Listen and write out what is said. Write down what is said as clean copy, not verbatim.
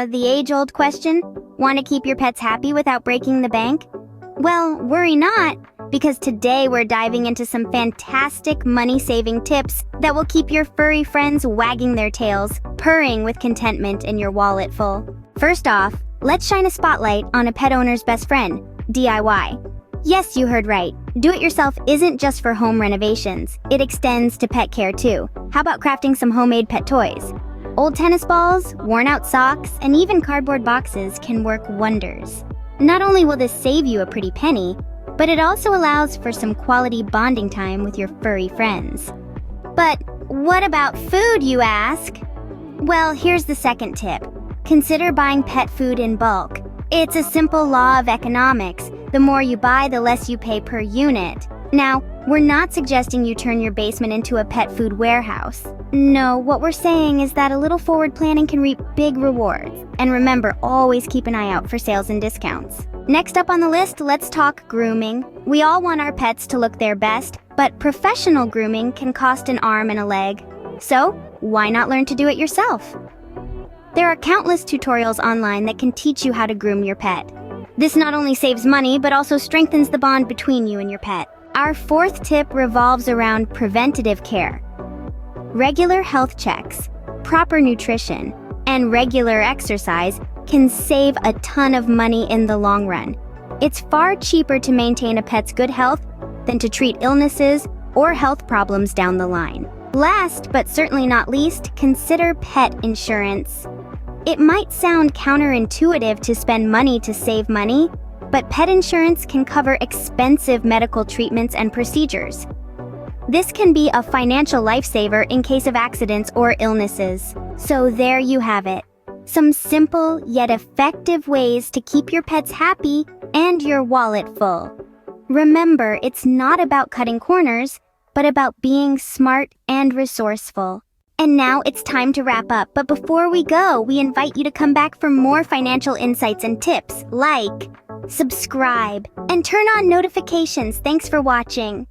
The age-old question? Want to keep your pets happy without breaking the bank? Well, worry not, because today we're diving into some fantastic money-saving tips that will keep your furry friends wagging their tails, purring with contentment and your wallet full. First off, let's shine a spotlight on a pet owner's best friend, DIY. Yes, you heard right. Do-it-yourself isn't just for home renovations. It extends to pet care too. How about crafting some homemade pet toys? Old tennis balls, worn-out socks, and even cardboard boxes can work wonders. Not only will this save you a pretty penny, but it also allows for some quality bonding time with your furry friends. But what about food, you ask? Well, here's the second tip. Consider buying pet food in bulk. It's a simple law of economics. The more you buy, the less you pay per unit. Now, we're not suggesting you turn your basement into a pet food warehouse. No, what we're saying is that a little forward planning can reap big rewards. And remember, always keep an eye out for sales and discounts. Next up on the list, let's talk grooming. We all want our pets to look their best, but professional grooming can cost an arm and a leg. So, why not learn to do it yourself? There are countless tutorials online that can teach you how to groom your pet. This not only saves money, but also strengthens the bond between you and your pet. Our fourth tip revolves around preventative care. Regular health checks, proper nutrition, and regular exercise can save a ton of money in the long run. It's far cheaper to maintain a pet's good health than to treat illnesses or health problems down the line. Last, but certainly not least, consider pet insurance. It might sound counterintuitive to spend money to save money, but pet insurance can cover expensive medical treatments and procedures. This can be a financial lifesaver in case of accidents or illnesses. So there you have it. Some simple yet effective ways to keep your pets happy and your wallet full. Remember, it's not about cutting corners, but about being smart and resourceful. And now it's time to wrap up, but before we go, we invite you to come back for more financial insights and tips, like, subscribe, and turn on notifications. Thanks for watching.